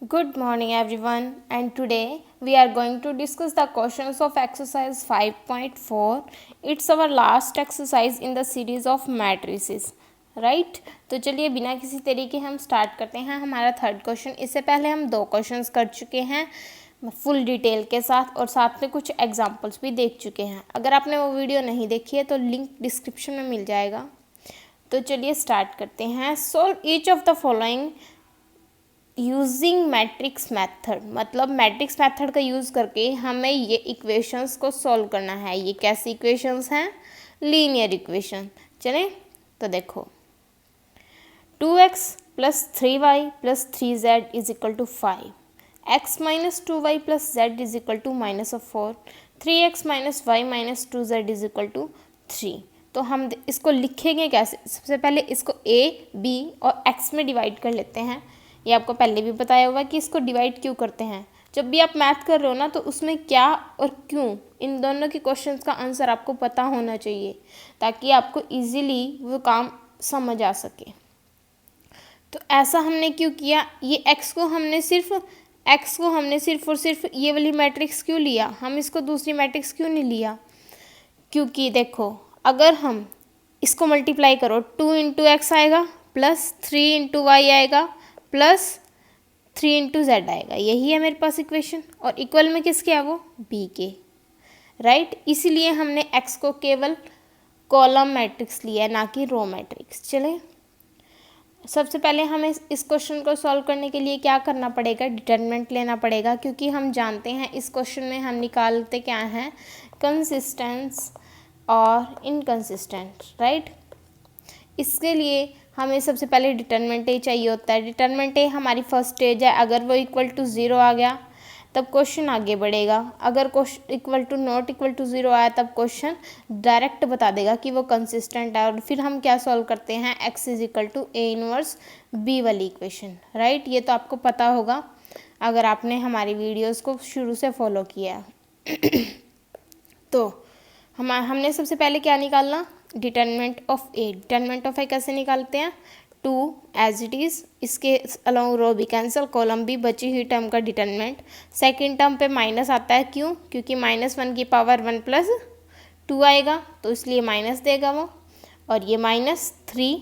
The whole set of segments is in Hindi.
Good morning everyone, and today we are going to discuss the questions of exercise 5.4. It's our last exercise in the series of matrices, right? तो चलिए बिना किसी तरीके हम स्टार्ट करते हैं हमारा थर्ड क्वेश्चन। इससे पहले हम 2 क्वेश्चंस कर चुके हैं फुल डिटेल के साथ और साथ में कुछ एग्जांपल्स भी देख चुके हैं। अगर आपने वो वीडियो नहीं देखी है तो लिंक डिस्क्रिप्शन में मिल जाएगा। तो चलिए स्टार्ट करते हैं। Solve each of the following using matrix method, मतलब मैट्रिक्स मेथड का यूज़ करके हमें ये इक्वेशंस को सॉल्व करना है। ये कैसी इक्वेशंस हैं? Linear equation. चलें तो देखो, 2x plus 3y plus 3z is equal to 5, x minus 2y plus z is equal to minus of 4, 3x minus y minus 2z is equal to 3। तो हम इसको लिखेंगे कैसे? सबसे पहले इसको a, b और x में डिवाइड कर लेते हैं। ये आपको पहले भी बताया होगा कि इसको डिवाइड क्यों करते हैं। जब भी आप मैथ कर रहे हो ना तो उसमें क्या और क्यों, इन दोनों के क्वेश्चंस का आंसर आपको पता होना चाहिए ताकि आपको इजीली वो काम समझ आ सके। तो ऐसा हमने क्यों किया? ये x को हमने सिर्फ और सिर्फ ये वाली मैट्रिक्स क्यों लिया? हम इसको दूसरी मैट्रिक्स क्यों नहीं लिया? क्योंकि देखो, अगर हम इसको मल्टीप्लाई करो 2 इंटू एक्स आएगा प्लस 3 इंटू वाई आएगा प्लस 3 इंटू जेड आएगा। यही है मेरे पास इक्वेशन। और इक्वल में किसके है? वो बी के, राइट। इसीलिए हमने एक्स को केवल कॉलम मैट्रिक्स लिया है, ना कि रो मैट्रिक्स। चले सबसे पहले हमें इस क्वेश्चन को सॉल्व करने के लिए क्या करना पड़ेगा? डिटरमिनेंट लेना पड़ेगा, क्योंकि हम जानते हैं इस क्वेश्चन में हम निकालते क्या हैं? कंसिस्टेंस और इनकंसिस्टेंट, राइट। इसके लिए हमें सबसे पहले डिटरमिनेंट ए चाहिए होता है। डिटरमिनेंट ए हमारी फर्स्ट स्टेज है। अगर वो इक्वल टू 0 आ गया तब क्वेश्चन आगे बढ़ेगा। अगर question equal to not equal to 0 आया तब क्वेश्चन डायरेक्ट बता देगा कि वो कंसिस्टेंट है। और फिर हम क्या सॉल्व करते हैं? x is equal to A inverse B वाली इक्वेशन, राइट। ये तो आपको पता होगा अगर आपने हमारी वीडियोस को शुरू से फॉलो किया है। तो हमने सबसे पहले क्या निकालना? Determinant of A. Determinant of A कैसे निकालते हैं? 2 एज इट इज़, इसके अलोंग रो भी कैंसिल, कॉलम भी, बची हुई टर्म का डिटरमिनेंट। सेकंड टर्म पे माइनस आता है, क्यों? क्योंकि -1 की पावर 1 प्लस 2 आएगा तो इसलिए माइनस देगा वो। और ये -3,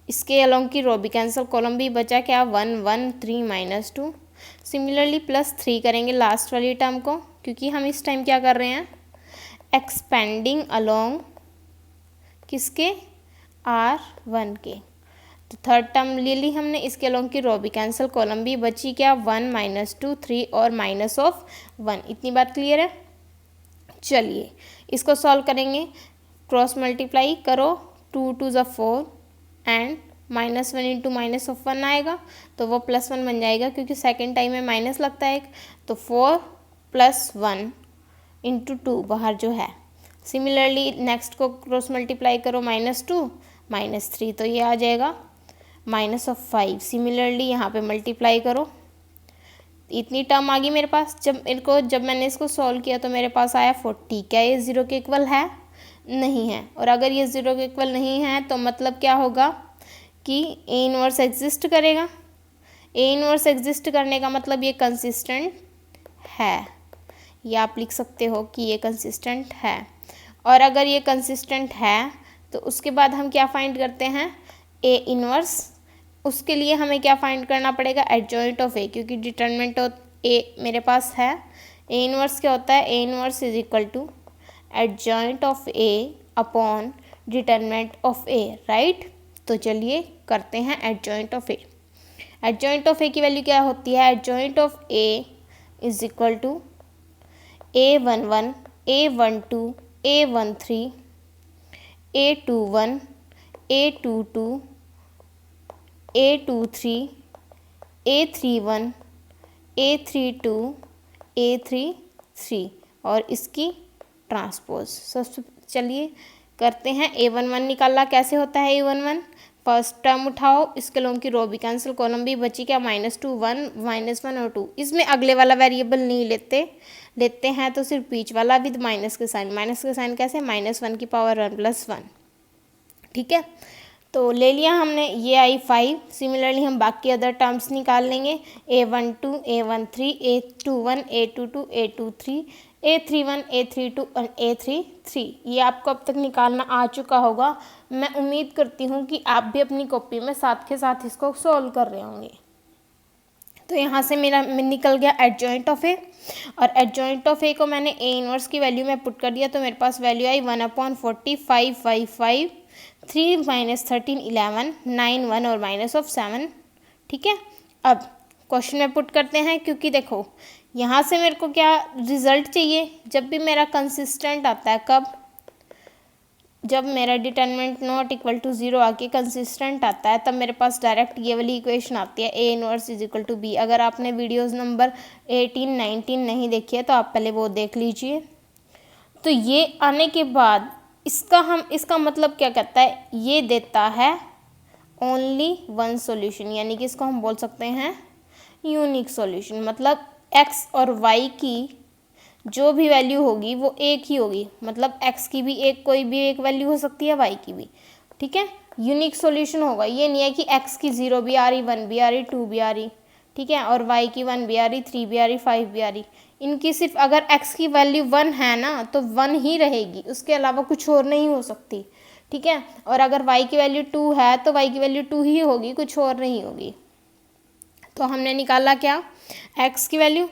इसके अलोंग की रो भी कैंसिल, कॉलम भी, बचा क्या? 1 1 3 -2। सिमिलरली +3 करेंगे लास्ट वाली टर्म को, क्योंकि हम इस टाइम क्या कर रहे हैं? एक्सपेंडिंग अलोंग किसके? R1 के। तो थर्ड टर्म ले ली हमने, इसके अलोंग की रो भी कैंसिल, कॉलम भी, बची क्या? 1 -2 3 और -1। इतनी बात क्लियर है? चलिए इसको सॉल्व करेंगे। क्रॉस मल्टीप्लाई करो, 2 2 ज़ा 4 एंड -1 इंटू -1 आएगा तो वो +1 बन जाएगा, क्योंकि सेकेंड टाइम में माइनस लगता है एक। तो 4 + 1 इंटू 2 बाहर जो है। सिमिलरली नेक्स्ट को क्रॉस मल्टीप्लाई करो, -2 -3, तो ये आ जाएगा -5। सिमिलरली यहाँ पे मल्टीप्लाई करो, इतनी टर्म आ गई मेरे पास। जब मैंने इसको सॉल्व किया तो मेरे पास आया 40। क्या ये 0 के इक्वल है? नहीं है। और अगर ये 0 के इक्वल नहीं है तो मतलब क्या होगा कि ए इनवर्स एग्जिस्ट करेगा। ए इनवर्स एग्जिस्ट करने का मतलब ये कंसिस्टेंट है। ये आप लिख सकते हो कि ये कंसिस्टेंट है। और अगर ये कंसिस्टेंट है तो उसके बाद हम क्या फाइंड करते हैं? A inverse. उसके लिए हमें क्या फाइंड करना पड़ेगा? एडजॉइंट ऑफ ए, क्योंकि डिटरमिनेंट ऑफ ए मेरे पास है। ए इनवर्स क्या होता है? A inverse is equal to adjoint of A upon determinant of A, right. तो चलिए करते हैं adjoint of A. Adjoint of A की वैल्यू क्या होती है? Adjoint of A is equal to A11 A12 A13 A21 A22 A23 A31 A32 A33 और इसकी ट्रांसपोज। सबसे चलिए करते हैं। A11 निकालना कैसे होता है? A11 फर्स्ट टर्म उठाओ, इसके लोगों की रो भी कैंसिल, कॉलम भी, बची क्या? -2 1 -1 और 2। इसमें अगले वाला वेरिएबल नहीं लेते हैं तो सिर्फ बीच वाला विद माइनस के साइन। माइनस के साइन कैसे? -1 की पावर 1 + 1, ठीक है। तो ले लिया हमने, ये आई 5। सिमिलरली हम बाकी अदर टर्म्स निकाल लेंगे, A12 A13 A21 A22 A23 A31 A32 और A33। ये आपको अब तक निकालना आ चुका होगा। मैं उम्मीद करती हूँ कि आप भी अपनी कॉपी में साथ के साथ इसको सॉल्व कर रहे होंगे। तो यहाँ से मेरा निकल गया एडजॉइंट ऑफ ए, और एडजॉइंट ऑफ ए को मैंने ए इनवर्स की वैल्यू में पुट कर दिया, तो मेरे पास वैल्यू आई 1/40 5 5 5 3 - 13 11 9 1 और माइनस ऑफ 7। ठीक है, अब क्वेश्चन में पुट करते हैं, क्योंकि देखो यहाँ से मेरे को क्या रिजल्ट चाहिए। जब भी मेरा कंसिस्टेंट आता है, कब, जब मेरा डिटरमिनेंट नॉट इक्वल टू 0 आके कंसिस्टेंट आता है, तब मेरे पास डायरेक्ट ये वाली इक्वेशन आती है A inverse is equal to B. अगर आपने वीडियोस नंबर 18 19 नहीं देखी है तो आप पहले वो देख लीजिए। तो ये आने के बाद इसका मतलब क्या कहता है, ये देता है ओनली वन सॉल्यूशन, यानी कि इसको हम बोल सकते हैं यूनिक सॉल्यूशन। मतलब एक्स और वाई की जो भी वैल्यू होगी वो एक ही होगी, मतलब x की भी एक कोई भी एक वैल्यू हो सकती है, y की भी। ठीक है, यूनिक सॉल्यूशन होगा। ये नहीं है कि x की 0 भी आ रही, 1 भी आ रही, 2 भी आ रही, ठीक है, और y की 1 भी आ रही, 3 भी आ रही, 5 भी आ रही। इनकी सिर्फ अगर x की वैल्यू 1 है ना तो 1 ही रहेगी, उसके अलावा कुछ और नहीं हो सकती। ठीक है, और अगर y की वैल्यू 2 है तो y की वैल्यू 2 ही होगी, कुछ और नहीं होगी। तो हमने निकाला क्या, x की वैल्यू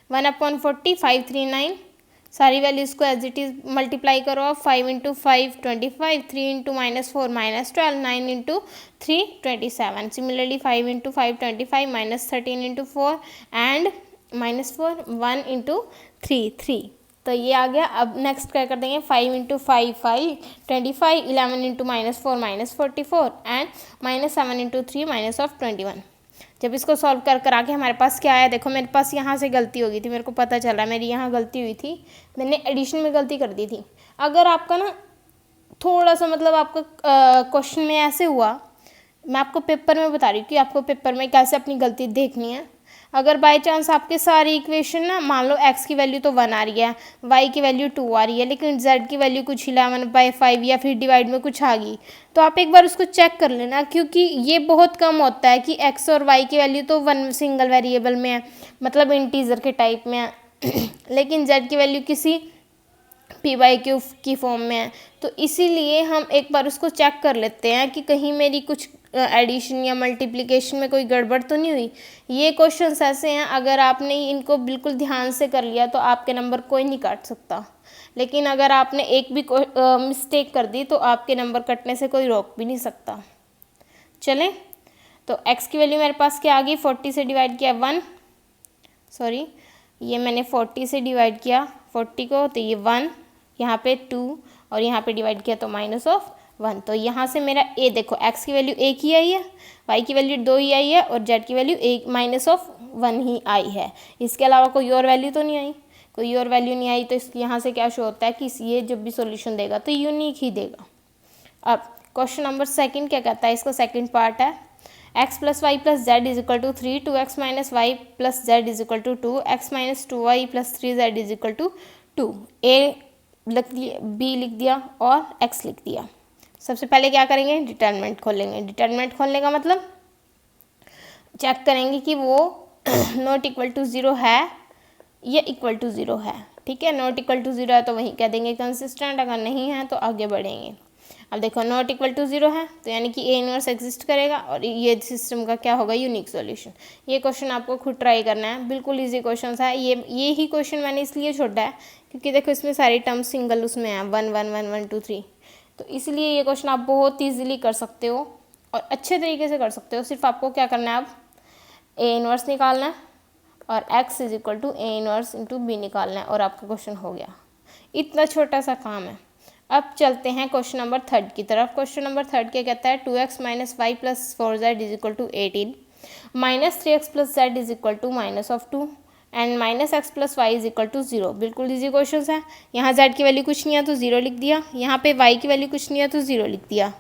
1/40 539, सारी वैल्यूज़ को एज इट इज़ मल्टीप्लाई करो आप। 5 × 5 25, 3 × -4 -12, 9 × 3 27। Similarly 5 × 5 25 -13 × 4 and -4 1 × 3 3। तो ये आ गया। अब नेक्स्ट क्या कर देंगे, 5 × 5 5 25, 11 × -4 -44 एंड -7 × 3 -21। जब इसको सॉल्व कर आके हमारे पास क्या आया, देखो मेरे पास यहाँ से गलती हो गई थी, मेरे को पता चला मेरी यहाँ गलती हुई थी, मैंने एडिशन में गलती कर दी थी। अगर आपका ना थोड़ा सा मतलब आपका क्वेश्चन में ऐसे हुआ, मैं आपको पेपर में बता रही हूँ कि आपको पेपर में कैसे अपनी गलती देखनी है। अगर बाय चांस आपके सारी इक्वेशन ना, मान लो x की वैल्यू तो 1 आ रही है, y की वैल्यू 2 आ रही है, लेकिन z की वैल्यू कुछ 11/5 या फिर डिवाइड में कुछ आ गई, तो आप एक बार उसको चेक कर लेना, क्योंकि ये बहुत कम होता है कि x और y की वैल्यू तो 1 सिंगल वेरिएबल में है, मतलब इंटीजर के टाइप में है लेकिन z की वैल्यू किसी p/q की फॉर्म में है। तो इसीलिए हम एक बार उसको चेक कर लेते हैं कि कहीं मेरी कुछ एडिशन या मल्टीप्लिकेशन में कोई गड़बड़ तो नहीं हुई। ये क्वेश्चंस ऐसे हैं, अगर आपने इनको बिल्कुल ध्यान से कर लिया तो आपके नंबर कोई नहीं काट सकता, लेकिन अगर आपने एक भी मिस्टेक कर दी तो आपके नंबर कटने से कोई रोक भी नहीं सकता। चलें, तो x की वैल्यू मेरे पास क्या आ गई, 40 से डिवाइड किया 1, सॉरी ये मैंने 40 से डिवाइड किया 40 को, तो ये 1, यहाँ पे 2 और यहाँ पे डिवाइड किया तो -1। तो यहाँ से मेरा a देखो, x की वैल्यू 1 ही आई है, y की वैल्यू 2 ही आई है और z की वैल्यू -1 ही आई है। इसके अलावा कोई और वैल्यू तो नहीं आई, कोई और वैल्यू नहीं आई। तो इस यहाँ से क्या शो होता है कि ये जब भी सॉल्यूशन देगा तो यूनिक ही देगा। अब क्वेश्चन नंबर सेकंड क्या कहता है, इसका सेकंड पार्ट है x + y + z = 3, 2x - y + z = 2, x - 2y + 3z = 2। a लिख दिया, b लिख दिया और x लिख दिया। सबसे पहले क्या करेंगे, डिटरमिनेंट खोलेंगे। डिटरमिनेंट खोलने का मतलब चेक करेंगे कि वो नॉट इक्वल टू 0 है या इक्वल टू 0 है। ठीक है, नॉट इक्वल टू 0 है तो वहीं कह देंगे कंसिस्टेंट, अगर नहीं है तो आगे बढ़ेंगे। अब देखो नॉट इक्वल टू 0 है तो यानी कि ए इनवर्स एग्जिस्ट करेगा और ये सिस्टम का क्या होगा, यूनिक सॉल्यूशन। ये क्वेश्चन आपको खुद ट्राई करना है, बिल्कुल इजी क्वेश्चन है। ये ही क्वेश्चन मैंने इसलिए छोड़ा है क्योंकि देखो इसमें सारी टर्म्स सिंगल उसमें है, 1 1 1 1 2 3, तो इसलिए ये क्वेश्चन आप बहुत ईजिली कर सकते हो और अच्छे तरीके से कर सकते हो। सिर्फ आपको क्या करना है, अब ए इनवर्स निकालना है और x = a इनवर्स × b निकालना है और आपका क्वेश्चन हो गया। इतना छोटा सा काम है। अब चलते हैं क्वेश्चन नंबर 3 की तरफ। क्वेश्चन नंबर 3 क्या कहता है, 2x - y + 4z = 18, -3x + z = -2 and -x + y = 0। बिल्कुल इजी क्वेश्चन है। यहाँ z की वैल्यू कुछ नहीं है तो 0 लिख दिया, यहाँ पे y की वैल्यू कुछ नहीं है तो 0 लिख दिया।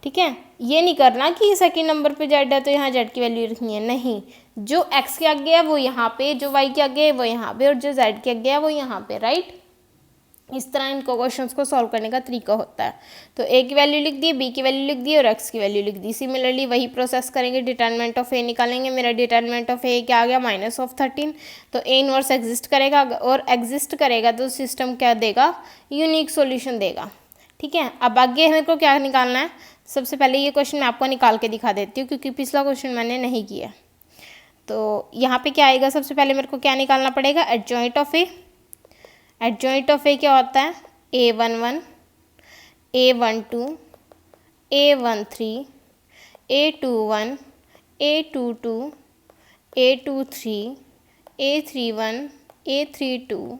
ठीक है, ये नहीं करना कि सेकंड नंबर पे z है तो यहाँ z की वैल्यू लिखनी है, नहीं, जो x के आगे है वो यहाँ पे, जो y के आगे है वो यहाँ पे और जो z के आगे है वो यहाँ पे, राइट। इस तरह इनको क्वेश्चंस को सॉल्व करने का तरीका होता है। तो ए की वैल्यू लिख दी, बी की वैल्यू लिख दी और एक्स की वैल्यू लिख दी। सिमिलरली वही प्रोसेस करेंगे, डिटरमिनेंट ऑफ ए निकालेंगे। मेरा डिटरमिनेंट ऑफ ए क्या आ गया, -13। तो ए इनवर्स एग्जिस्ट करेगा, और एग्जिस्ट करेगा तो सिस्टम क्या देगा, यूनिक सॉल्यूशन देगा। ठीक है, अब आगे मेरे को क्या निकालना है, सबसे पहले ये क्वेश्चन मैं आपको निकाल के दिखा देती हूँ, क्योंकि पिछला क्वेश्चन मैंने नहीं किया। तो यहाँ पे क्या आएगा, सबसे पहले मेरे को क्या निकालना पड़ेगा, adjoint of A. Adjoint of A क्या होता है, A11, A12, A13, A21, A22, A23, A31, A32,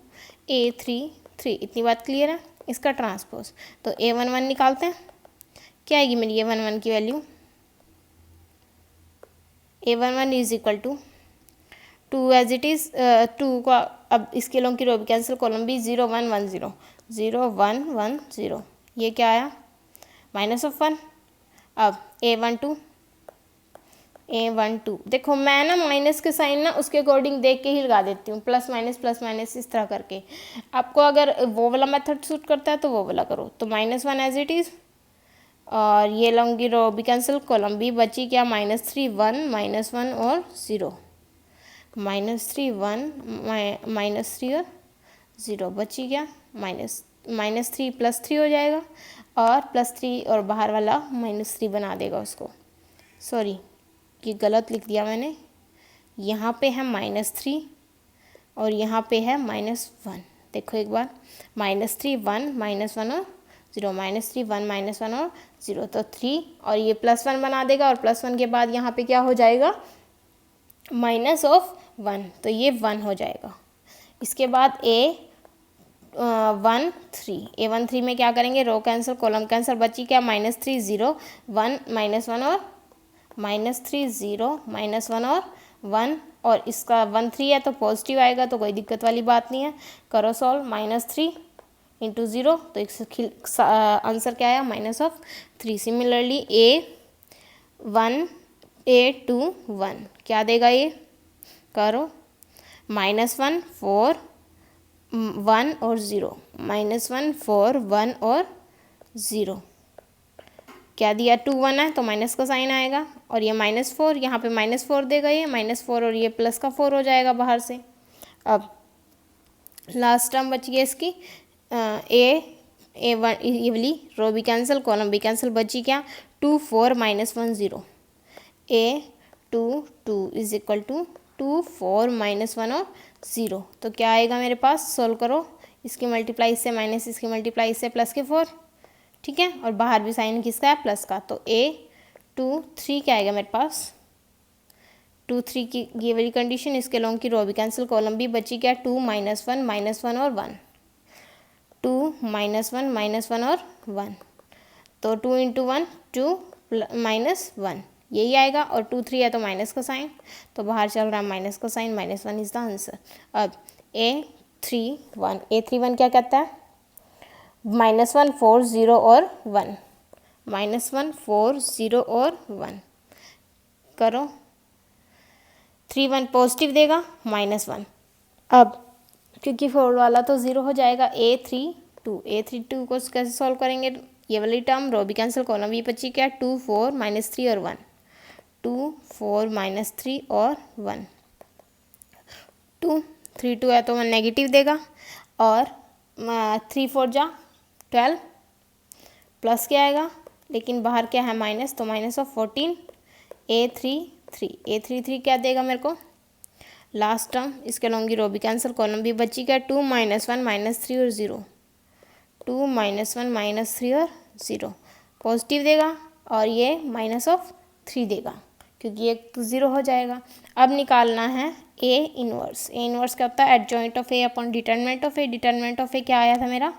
A33। इतनी बात क्लियर है। इसका ट्रांसपोज, तो A11 निकालते हैं। क्या आएगी मेरी A11 की value, A11 is equal to 2 as it is, 2 का अब इसके लोगों की रो भी कैंसिल, कॉलम भी 0 1 1 0 0 1 1 0, ये क्या आया, -1। अब A12 देखो मैं ना माइनस के साइन ना उसके अकॉर्डिंग देख के ही लगा देती हूँ, प्लस माइनस इस तरह करके। आपको अगर वो वाला मेथड सूट करता है तो वो वाला करो। तो -1 एज इट इज़, और ये लूँगी रो भी कैंसिल, कॉलम भी बची क्या, -3 1 -1 और 0, -3 1 -3 और 0 बची क्या, -3 +3 हो जाएगा, और +3 और बाहर वाला -3 बना देगा उसको। सॉरी, ये गलत लिख दिया मैंने, यहाँ पे है -3 और यहाँ पे है -1। देखो एक बार, -3 1 -1 और 0, -3 1 -1 और 0, तो 3 और ये +1 बना देगा, और +1 के बाद यहाँ पे क्या हो जाएगा, -1, तो ये 1 हो जाएगा। इसके बाद A13 में क्या करेंगे, रो कैंसिल, कॉलम कैंसिल, बची क्या, -3 0 1 -1 और -3 0 -1 और 1, और इसका 1 3 है तो पॉजिटिव आएगा, तो कोई दिक्कत वाली बात नहीं है। करो सॉल्व, -3 × 0, तो इसका आंसर क्या आया, -3। सिमिलरली A21 क्या देगा, ये करो, -1 4 1 और 0, -1 4 1 और 0, क्या दिया, 2 1 है तो माइनस का साइन आएगा, और ये -4 यहाँ पे -4 देगा, ये -4 और ये प्लस का 4 हो जाएगा बाहर से। अब लास्ट टर्म बच गया इसकी, A1 ये वाली रो भी कैंसिल, कॉलम भी कैंसिल, बची क्या, 2 4 -1 0, A22 इज इक्वल टू 2 4 -1 और 0, तो क्या आएगा मेरे पास, सोल्व करो, इसकी मल्टीप्लाई से माइनस, इसकी मल्टीप्लाई से प्लस के 4, ठीक है, और बाहर भी साइन किसका है, प्लस का, तो A23 क्या आएगा मेरे पास, 2 3 की ये वाली कंडीशन, इसके लॉन्ग की रो भी कैंसिल, कॉलम भी बची क्या, 2 -1 -1 और 1, 2 -1 -1 और 1, तो 2 × 1 2 -1 यही आएगा, और 2 3 है तो माइनस का साइन, तो बाहर चल रहा है माइनस का साइन, -1 इज द आंसर। अब A31 क्या कहता है, -1 4 0 और 1, -1 4 0 और 1, करो, 3 1 पॉजिटिव देगा, -1। अब क्योंकि 4 वाला तो 0 हो जाएगा, A32 को कैसे सॉल्व करेंगे, ये वाली टर्म, रो भी कैंसिल, कॉलम भी बची क्या, 2 4 -3 और 1, 2 4 -3 और 1, 2 3 2 है तो 1 नेगेटिव देगा, और 3 4 जा 12, प्लस क्या आएगा, लेकिन बाहर क्या है माइनस, तो -14, A33 क्या देगा मेरे को, लास्ट टर्म, इसके लॉन्ग रो भी कैंसिल, कॉलम भी बची क्या, 2 -1 -3 और 0, 2 -1 -3 और 0 पॉजिटिव देगा, और ये -3 देगा, क्योंकि ये 0 हो जाएगा। अब निकालना है A इनवर्स। A इनवर्स क्या होता है, adjoint of A upon determinant of A। Determinant of A क्या आया था मेरा,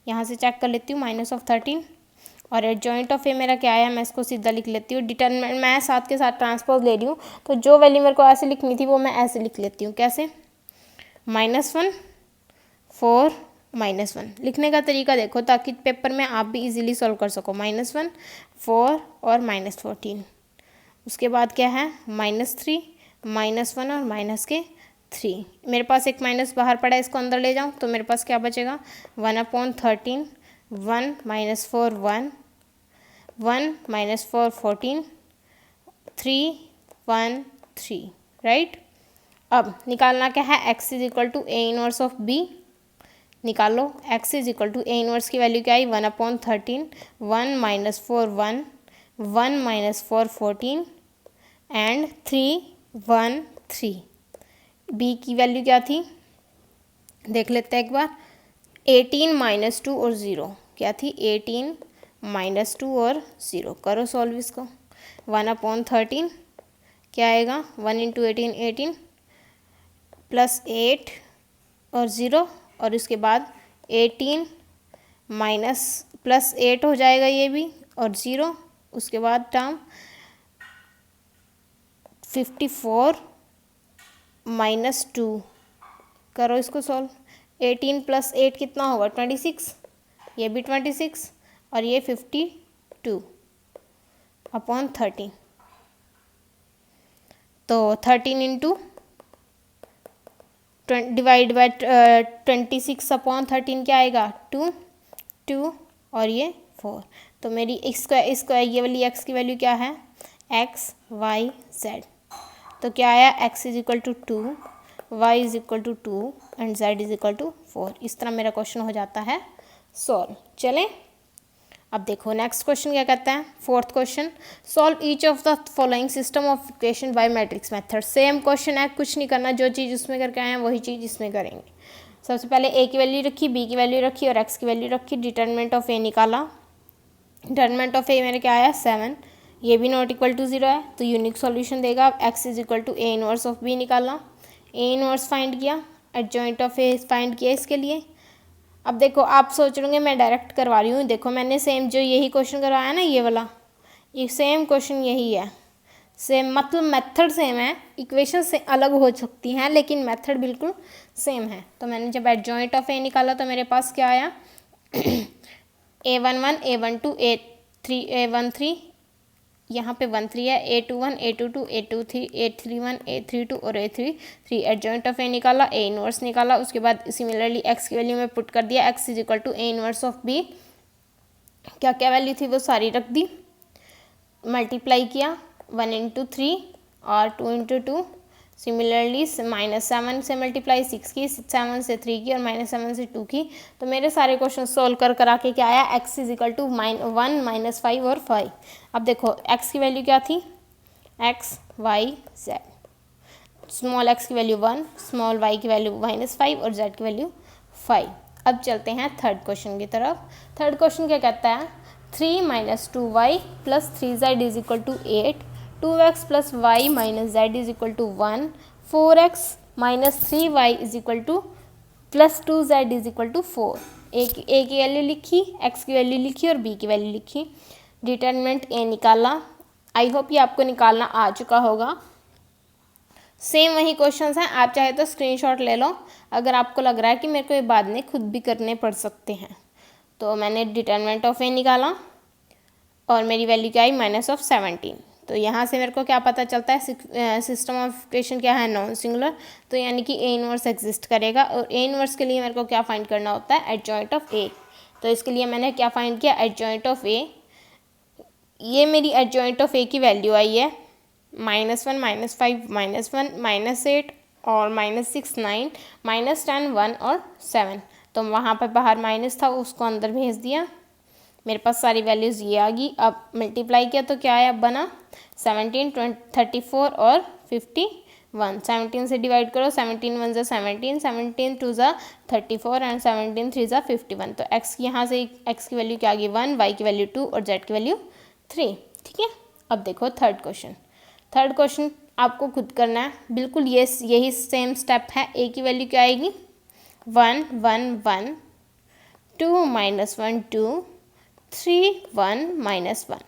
यहाँ से चेक कर लेती हूँ, -13, और एडजॉइंट ऑफ A मेरा क्या आया, मैं इसको सीधा लिख लेती हूँ। डिटरमिनेंट मैं साथ के साथ ट्रांसपोज ले रही हूँ, तो जो वैल्यू मेरे को ऐसे लिखनी थी वो मैं ऐसे लिख लेती हूँ। कैसे, -1 4 -1 लिखने का तरीका देखो, ताकि पेपर में आप भी इजीली सॉल्व कर सको। -1 4 और -14, उसके बाद क्या है, -3 -1 और -3 3। मेरे पास एक माइनस बाहर पड़ा है, इसको अंदर ले जाऊँ तो मेरे पास क्या बचेगा 1/13, 1 - 4 1, 1 - 4 14, 3 1 3, राइट। अब निकालना क्या है, x is equal to A inverse of b। निकालो x is equal to A inverse की वैल्यू क्या आई 1/13, 1 - 4 1, 1 - 4 14 एंड 3 1 3। b की वैल्यू क्या थी देख लेते हैं एक बार, 18 - 2 और 0 क्या थी, 18 - 2 और 0। करो सॉल्व इसको, 1/13 क्या आएगा 1 × 18 18 प्लस 8 और 0 और इसके बाद 18 माइनस प्लस 8 हो जाएगा ये भी और 0, उसके बाद टर्म 54 - 2। करो इसको सॉल्व, 18 + 8 कितना होगा 26, ये भी 26 और ये 52/13। तो 13 × डिवाइड बाय 26/13 क्या आएगा 2 2 और ये 4। तो मेरी इसको ये वाली x की वैल्यू क्या है x y z। तो क्या आया x is equal to 2, y is equal to 2 and z is equal to 4। इस तरह मेरा क्वेश्चन हो जाता है सॉल्व। चलें अब देखो नेक्स्ट क्वेश्चन क्या कहता है, fourth question, solve each of the following system of equation by matrix method. Same question है, कुछ नहीं करना, जो चीज़ उसमें करके आए हैं वही चीज़ इसमें करेंगे। सबसे पहले a की वैल्यू रखी, b की वैल्यू रखी और x की वैल्यू रखी, डिटरमिनेंट ऑफ a निकाला। डिटरमिनेंट ऑफ a मेरे क्या आया 7, ये भी नॉट इक्वल टू 0 है तो यूनिक सॉल्यूशन देगा। x is equal to a inverse of b निकाला, a इनवर्स फाइंड किया, एडजॉइंट ऑफ a फाइंड किया इसके लिए। अब देखो आप सोच रहे होंगे मैं डायरेक्ट करवा रही हूँ, देखो मैंने सेम जो यही क्वेश्चन करवाया ना ये वाला, ये सेम क्वेश्चन यही है, सेम मतलब मेथड सेम है, इक्वेशन से अलग हो सकती हैं लेकिन मेथड बिल्कुल सेम है। तो मैंने जब एडजॉइंट ऑफ ए निकाला तो मेरे पास क्या आया a11 a12 a13 यहाँ पे 1 3 है, a21 a22 a23 a31 a32 और a33। एडजॉइंट ऑफ ए निकाला, ए इनवर्स निकाला, उसके बाद सिमिलरली एक्स की वैल्यू में पुट कर दिया, x is equal to A inverse of b. क्या क्या वैल्यू थी वो सारी रख दी, मल्टीप्लाई किया 1 × 3 और 2 × 2। सिमिलरली -7 से मल्टीप्लाई 6 की, 7 से 3 की और -7 से 2 की। तो मेरे सारे क्वेश्चन सोल्व करा के क्या आया x इज इक्वल टू 1 - 5 और 5। अब देखो x की वैल्यू क्या थी x y z, small x की वैल्यू 1, स्मॉल y की वैल्यू -5 और z की वैल्यू 5। अब चलते हैं थर्ड क्वेश्चन की तरफ। थर्ड क्वेश्चन क्या कहता है 3 - 2y + 3z is equal to 8, 2x + y - z is equal to 1, 4x - 3y is equal to +2z is equal to 4। A की वैल्यू लिखी, x की वैल्यू लिखी और b की वैल्यू लिखी। डिटरमिनेंट a निकाला। आई होप ये आपको निकालना आ चुका होगा। सेम वही क्वेश्चंस हैं, आप चाहे तो स्क्रीनशॉट ले लो अगर आपको लग रहा है कि मेरे को ये बाद में खुद भी करने पड़ सकते हैं। तो मैंने डिटरमिनेंट ऑफ a निकाला और मेरी वैल्यू क्या आई -17। तो यहाँ से मेरे को क्या पता चलता है सिस्टम ऑफ इक्वेशन क्या है नॉन सिंगुलर, तो यानी कि ए इनवर्स एग्जिस्ट करेगा और ए इनवर्स के लिए मेरे को क्या फाइंड करना होता है एडजॉइंट ऑफ ए। तो इसके लिए मैंने क्या फाइंड किया एडजॉइंट ऑफ ए। ये मेरी एडजॉइंट ऑफ ए की वैल्यू आई है -1 -5 -1 -8 और -6 9 -10 1 और 7। तो वहाँ पर बाहर माइनस था उसको अंदर भेज दिया, मेरे पास सारी वैल्यूज़ ये आ गई। अब मल्टीप्लाई किया तो क्या आया बना 17 34 और 51। 17 से डिवाइड करो, 17 1 ज़ा 17, 17 2 ज़ा 34 एंड 17 3 ज़ा 51। तो x यहाँ से x की वैल्यू क्या आ गई 1, y की वैल्यू 2 और z की वैल्यू 3। ठीक है, अब देखो थर्ड क्वेश्चन। थर्ड क्वेश्चन आपको खुद करना है, बिल्कुल यही सेम स्टेप है। a की वैल्यू क्या आएगी 1 1 1, 2 -1 2, 3 1 -1,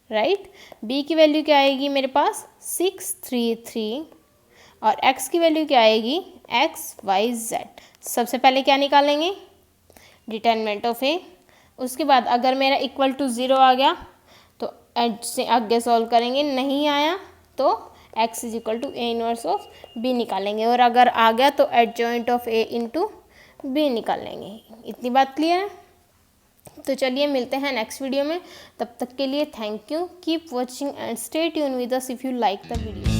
राइट। b की वैल्यू क्या आएगी मेरे पास 6 3 3 और x की वैल्यू क्या आएगी x y z। सबसे पहले क्या निकालेंगे डिटरमिनेंट ऑफ a, उसके बाद अगर मेरा इक्वल टू 0 आ गया तो एड से आगे सॉल्व करेंगे, नहीं आया तो x is equal to A inverse of b निकालेंगे, और अगर आ गया तो adjoint of a into b निकालेंगे। इतनी बात क्लियर है? तो चलिए मिलते हैं नेक्स्ट वीडियो में, तब तक के लिए thank you, keep watching and stay tune with us if you like the video.